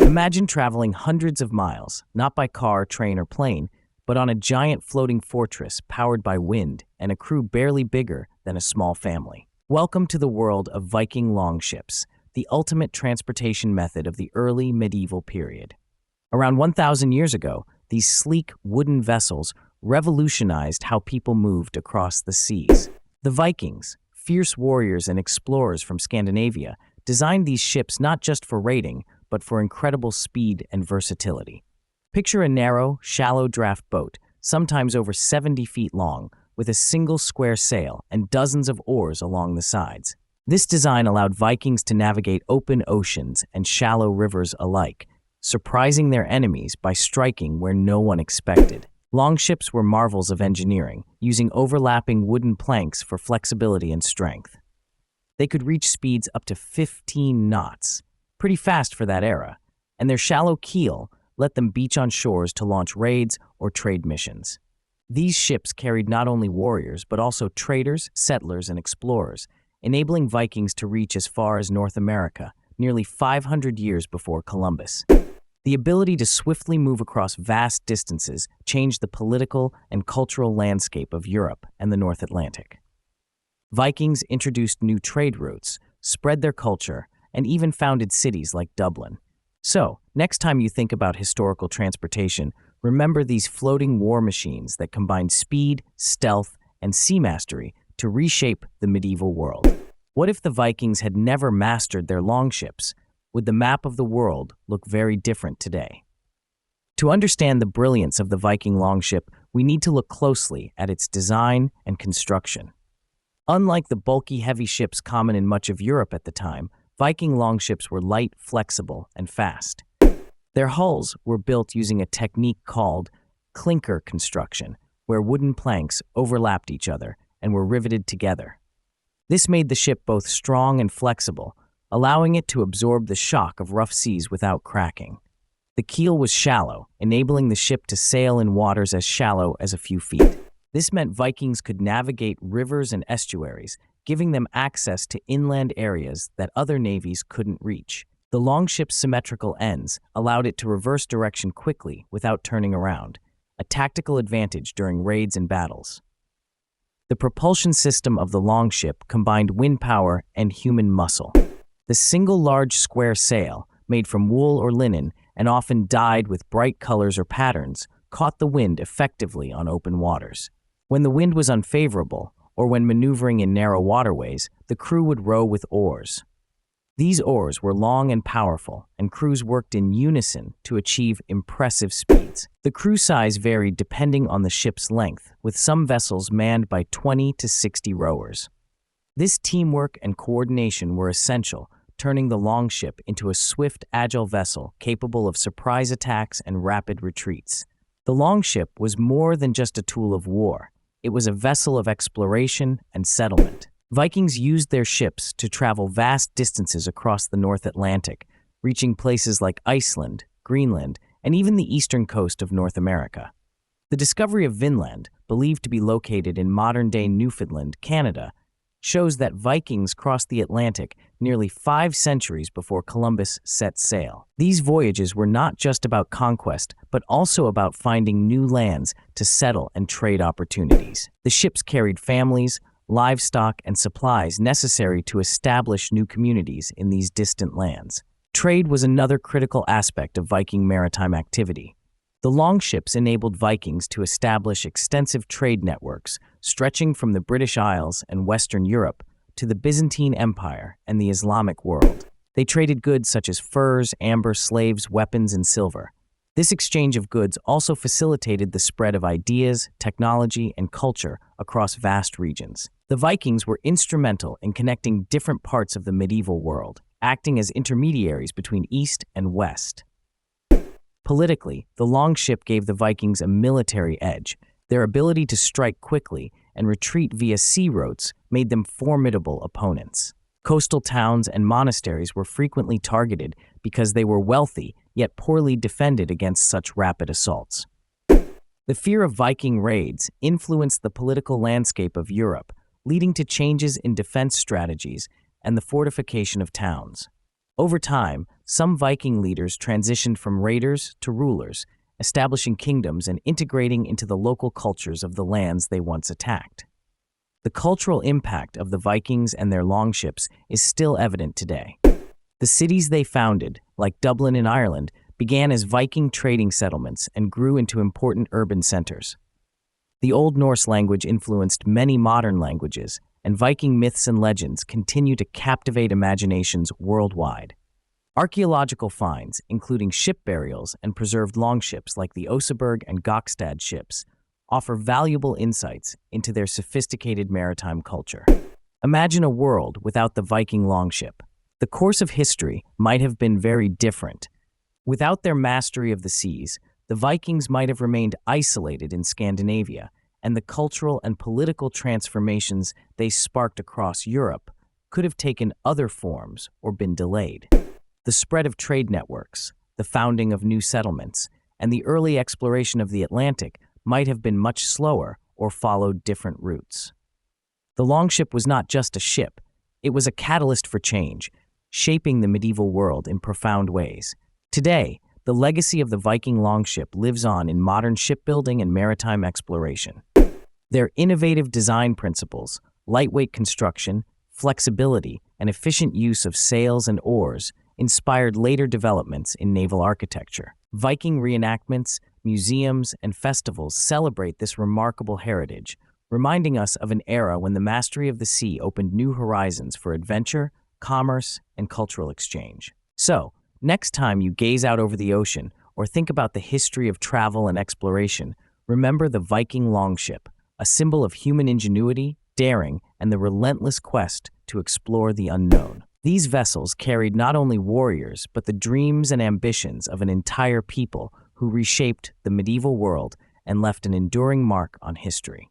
Imagine traveling hundreds of miles, not by car, train, or plane, but on a giant floating fortress powered by wind and a crew barely bigger than a small family. Welcome to the world of Viking Longships, the ultimate transportation method of the early medieval period. Around 1,000 years ago, these sleek wooden vessels revolutionized how people moved across the seas. The Vikings, fierce warriors and explorers from Scandinavia, designed these ships not just for raiding, but for incredible speed and versatility. Picture a narrow, shallow draft boat, sometimes over 70 feet long, with a single square sail and dozens of oars along the sides. This design allowed Vikings to navigate open oceans and shallow rivers alike, surprising their enemies by striking where no one expected. Longships were marvels of engineering, using overlapping wooden planks for flexibility and strength. They could reach speeds up to 15 knots, pretty fast for that era, and their shallow keel let them beach on shores to launch raids or trade missions. These ships carried not only warriors, but also traders, settlers, and explorers, enabling Vikings to reach as far as North America, nearly 500 years before Columbus. The ability to swiftly move across vast distances changed the political and cultural landscape of Europe and the North Atlantic. Vikings introduced new trade routes, spread their culture, and even founded cities like Dublin. So, next time you think about historical transportation, remember these floating war machines that combined speed, stealth, and sea mastery to reshape the medieval world. What if the Vikings had never mastered their longships? Would the map of the world look very different today? To understand the brilliance of the Viking longship, we need to look closely at its design and construction. Unlike the bulky, heavy ships common in much of Europe at the time, Viking longships were light, flexible, and fast. Their hulls were built using a technique called clinker construction, where wooden planks overlapped each other and were riveted together. This made the ship both strong and flexible, allowing it to absorb the shock of rough seas without cracking. The keel was shallow, enabling the ship to sail in waters as shallow as a few feet. This meant Vikings could navigate rivers and estuaries, giving them access to inland areas that other navies couldn't reach. The longship's symmetrical ends allowed it to reverse direction quickly without turning around, a tactical advantage during raids and battles. The propulsion system of the longship combined wind power and human muscle. The single large square sail, made from wool or linen and often dyed with bright colors or patterns, caught the wind effectively on open waters. When the wind was unfavorable, or when maneuvering in narrow waterways, the crew would row with oars. These oars were long and powerful, and crews worked in unison to achieve impressive speeds. The crew size varied depending on the ship's length, with some vessels manned by 20 to 60 rowers. This teamwork and coordination were essential, turning the longship into a swift, agile vessel capable of surprise attacks and rapid retreats. The longship was more than just a tool of war. It was a vessel of exploration and settlement. Vikings used their ships to travel vast distances across the North Atlantic, reaching places like Iceland, Greenland, and even the eastern coast of North America. The discovery of Vinland, believed to be located in modern-day Newfoundland, Canada, shows that Vikings crossed the Atlantic nearly 5 centuries before Columbus set sail. These voyages were not just about conquest, but also about finding new lands to settle and trade opportunities. The ships carried families, livestock, and supplies necessary to establish new communities in these distant lands. Trade was another critical aspect of Viking maritime activity. The longships enabled Vikings to establish extensive trade networks, stretching from the British Isles and Western Europe to the Byzantine Empire and the Islamic world. They traded goods such as furs, amber, slaves, weapons, and silver. This exchange of goods also facilitated the spread of ideas, technology, and culture across vast regions. The Vikings were instrumental in connecting different parts of the medieval world, acting as intermediaries between East and West. Politically, the longship gave the Vikings a military edge. Their ability to strike quickly and retreat via sea routes made them formidable opponents. Coastal towns and monasteries were frequently targeted because they were wealthy yet poorly defended against such rapid assaults. The fear of Viking raids influenced the political landscape of Europe, leading to changes in defense strategies and the fortification of towns. Over time, some Viking leaders transitioned from raiders to rulers, establishing kingdoms and integrating into the local cultures of the lands they once attacked. The cultural impact of the Vikings and their longships is still evident today. The cities they founded, like Dublin in Ireland, began as Viking trading settlements and grew into important urban centers. The Old Norse language influenced many modern languages, and Viking myths and legends continue to captivate imaginations worldwide. Archaeological finds, including ship burials and preserved longships like the Oseberg and Gokstad ships, offer valuable insights into their sophisticated maritime culture. Imagine a world without the Viking longship. The course of history might have been very different. Without their mastery of the seas, the Vikings might have remained isolated in Scandinavia, and the cultural and political transformations they sparked across Europe could have taken other forms or been delayed. The spread of trade networks, the founding of new settlements, and the early exploration of the Atlantic might have been much slower or followed different routes. The longship was not just a ship, it was a catalyst for change, shaping the medieval world in profound ways. Today, the legacy of the Viking longship lives on in modern shipbuilding and maritime exploration. Their innovative design principles, lightweight construction, flexibility, and efficient use of sails and oars inspired later developments in naval architecture. Viking reenactments, museums, and festivals celebrate this remarkable heritage, reminding us of an era when the mastery of the sea opened new horizons for adventure, commerce, and cultural exchange. So, next time you gaze out over the ocean or think about the history of travel and exploration, remember the Viking longship, a symbol of human ingenuity, daring, and the relentless quest to explore the unknown. These vessels carried not only warriors, but the dreams and ambitions of an entire people who reshaped the medieval world and left an enduring mark on history.